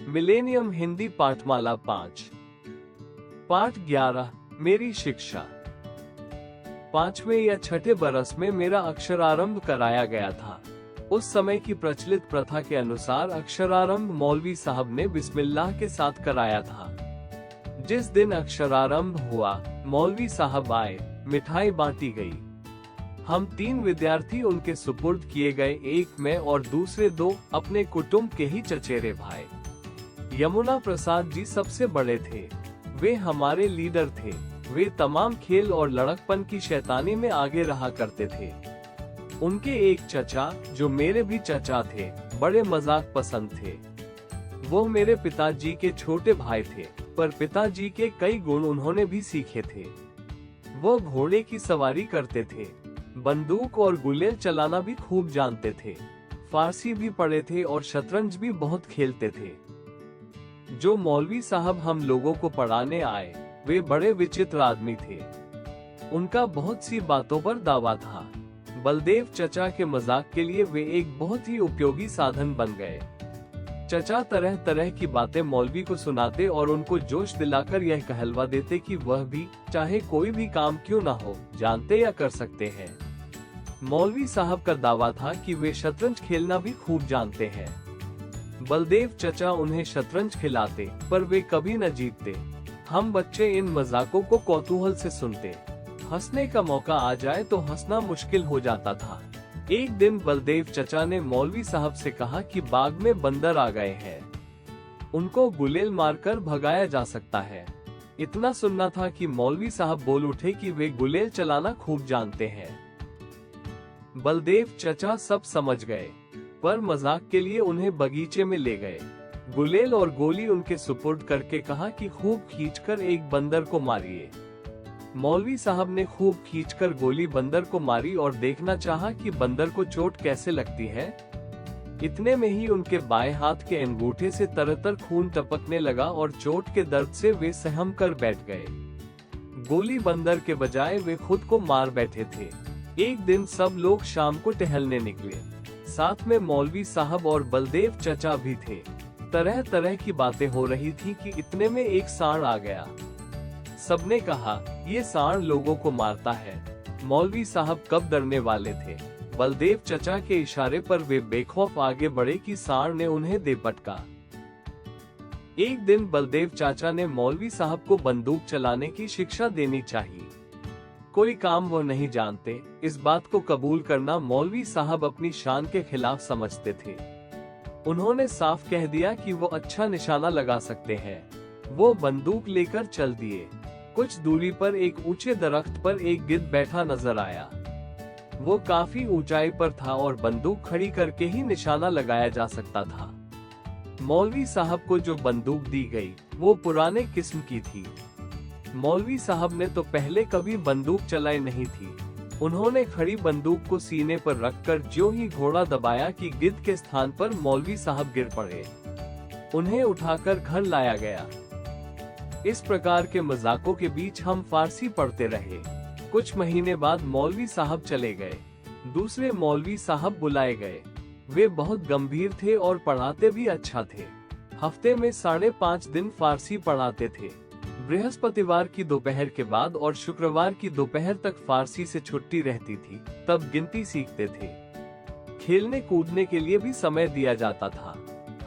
Millennium Hindi पाठमाला 5 पाठ 11 मेरी शिक्षा। 5वें या छठे बरस में मेरा अक्षरारंभ कराया गया था। उस समय की प्रचलित प्रथा के अनुसार अक्षरारंभ मौलवी साहब ने बिस्मिल्लाह के साथ कराया था। जिस दिन अक्षरारंभ हुआ, मौलवी साहब आए, मिठाई बांटी गई। हम 3 विद्यार्थी उनके सुपुर्द किए गए, एक मैं और दूसरे 2 अपने कुटुंब के ही चचेरे भाई। यमुना प्रसाद जी सबसे बड़े थे। वे हमारे लीडर थे। वे तमाम खेल और लड़कपन की शैतानी में आगे रहा करते थे। उनके एक चचा, जो मेरे भी चचा थे, बड़े मजाक पसंद थे। वो मेरे पिताजी के छोटे भाई थे, पर पिताजी के कई गुण उन्होंने भी सीखे थे। वो घोड़े की सवारी करते थे, बंदूक और गुलेल चलाना भी खूब जानते थे, फारसी भी पढ़े थे और शतरंज भी बहुत खेलते थे। जो मौलवी साहब हम लोगों को पढ़ाने आए, वे बड़े विचित्र आदमी थे। उनका बहुत सी बातों पर दावा था। बलदेव चचा के मजाक के लिए वे एक बहुत ही उपयोगी साधन बन गए। चचा तरह तरह की बातें मौलवी को सुनाते और उनको जोश दिलाकर यह कहलवा देते कि वह भी, चाहे कोई भी काम क्यों ना हो, जानते या कर सकते हैं। मौलवी साहब का दावा था कि वे शतरंज खेलना भी खूब जानते हैं। बलदेव चचा उन्हें शतरंज खिलाते, पर वे कभी न जीतते। हम बच्चे इन मजाकों को कौतूहल से सुनते। हंसने का मौका आ जाए तो हंसना मुश्किल हो जाता था। एक दिन बलदेव चचा ने मौलवी साहब से कहा कि बाग में बंदर आ गए हैं, उनको गुलेल मारकर भगाया जा सकता है। इतना सुनना था कि मौलवी साहब बोल उठे कि वे गुलेल चलाना खूब जानते हैं। बलदेव चचा सब समझ गए, पर मजाक के लिए उन्हें बगीचे में ले गए। गुलेल और गोली उनके सुपुर्द करके कहा कि खूब खींचकर एक बंदर को मारिए। मौलवी साहब ने खूब खींचकर गोली बंदर को मारी और देखना चाहा कि बंदर को चोट कैसे लगती है। इतने में ही उनके बाएं हाथ के अंगूठे से तरतर खून टपकने लगा और चोट के दर्द से वे सहम कर बैठ गए। गोली बंदर के बजाय वे खुद को मार बैठे थे। एक दिन सब लोग शाम को टहलने निकले। साथ में मौलवी साहब और बलदेव चचा भी थे। तरह तरह की बातें हो रही थी कि इतने में एक सांड आ गया। सबने कहा, ये सांड लोगों को मारता है। मौलवी साहब कब डरने वाले थे। बलदेव चचा के इशारे पर वे बेखौफ आगे बढ़े कि सांड ने उन्हें दे पटका। एक दिन बलदेव चाचा ने मौलवी साहब को बंदूक चलाने की शिक्षा देनी चाहिए। कोई काम वो नहीं जानते, इस बात को कबूल करना मौलवी साहब अपनी शान के खिलाफ समझते थे। उन्होंने साफ कह दिया कि वो अच्छा निशाना लगा सकते हैं। वो बंदूक लेकर चल दिए। कुछ दूरी पर एक ऊंचे दरख्त पर एक गिद्ध बैठा नजर आया। वो काफी ऊंचाई पर था और बंदूक खड़ी करके ही निशाना लगाया जा सकता था। मौलवी साहब को जो बंदूक दी गई, वो पुराने किस्म की थी। मौलवी साहब ने तो पहले कभी बंदूक चलाई नहीं थी। उन्होंने खड़ी बंदूक को सीने पर रखकर ज्यों ही घोड़ा दबाया कि गिद्ध के स्थान पर मौलवी साहब गिर पड़े। उन्हें उठाकर घर लाया गया। इस प्रकार के मजाकों के बीच हम फारसी पढ़ते रहे। कुछ महीने बाद मौलवी साहब चले गए। दूसरे मौलवी साहब बुलाए गए। वे बहुत गंभीर थे और पढ़ाते भी अच्छा थे। हफ्ते में 5.5 दिन फारसी पढ़ाते थे। बृहस्पतिवार की दोपहर के बाद और शुक्रवार की दोपहर तक फारसी से छुट्टी रहती थी, तब गिनती सीखते थे। खेलने कूदने के लिए भी समय दिया जाता था।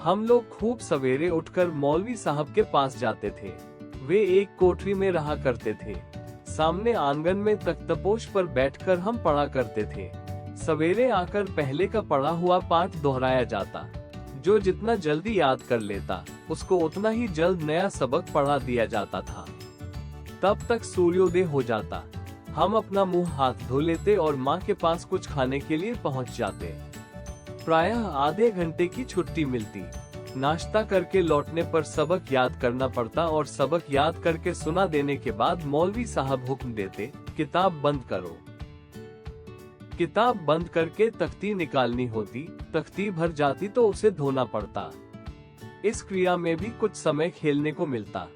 हम लोग खूब सवेरे उठकर मौलवी साहब के पास जाते थे। वे एक कोठरी में रहा करते थे। सामने आंगन में तख्तपोश पर बैठकर हम पढ़ा करते थे। सवेरे आकर पहले का पढ़ा हुआ पाठ दोहराया जाता। जो जितना जल्दी याद कर लेता, उसको उतना ही जल्द नया सबक पढ़ा दिया जाता था। तब तक सूर्योदय हो जाता। हम अपना मुंह हाथ धो लेते और माँ के पास कुछ खाने के लिए पहुँच जाते। प्रायः आधे घंटे की छुट्टी मिलती। नाश्ता करके लौटने पर सबक याद करना पड़ता और सबक याद करके सुना देने के बाद मौलवी साहब हुक्म देते, किताब बंद करो। किताब बंद करके तख्ती निकालनी होती। तख्ती भर जाती तो उसे धोना पड़ता। इस क्रिया में भी कुछ समय खेलने को मिलता।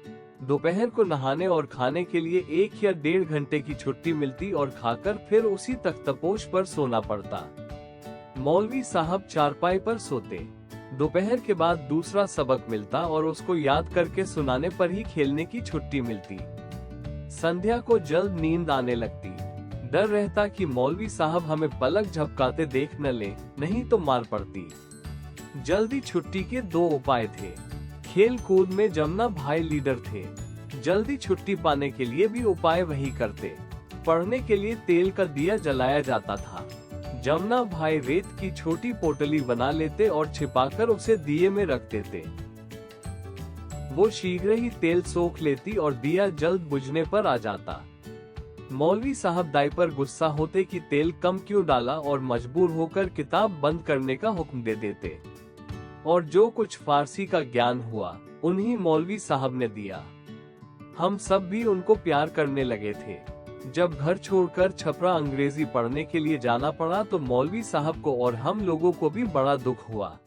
दोपहर को नहाने और खाने के लिए 1 या 1.5 घंटे की छुट्टी मिलती और खाकर फिर उसी तख्तपोश पर सोना पड़ता। मौलवी साहब चारपाई पर सोते। दोपहर के बाद दूसरा सबक मिलता और उसको याद करके सुनाने पर ही खेलने की छुट्टी मिलती। संध्या को जल्द नींद आने लगती। डर रहता कि मौलवी साहब हमें पलक झपकाते देख न ले, नहीं तो मार पड़ती। जल्दी छुट्टी के दो उपाय थे। खेल कूद में जमुना भाई लीडर थे। जल्दी छुट्टी पाने के लिए भी उपाय वही करते। पढ़ने के लिए तेल का दिया जलाया जाता था। जमुना भाई रेत की छोटी पोटली बना लेते और छिपाकर उसे दिए में रख देते। वो शीघ्र ही तेल सोख लेती और दिया जल्द बुझने पर आ जाता। मौलवी साहब दाई पर गुस्सा होते कि तेल कम क्यों डाला और मजबूर होकर किताब बंद करने का हुक्म दे देते। और जो कुछ फारसी का ज्ञान हुआ उन्हीं मौलवी साहब ने दिया। हम सब भी उनको प्यार करने लगे थे। जब घर छोड़कर छपरा अंग्रेजी पढ़ने के लिए जाना पड़ा तो मौलवी साहब को और हम लोगों को भी बड़ा दुख हुआ।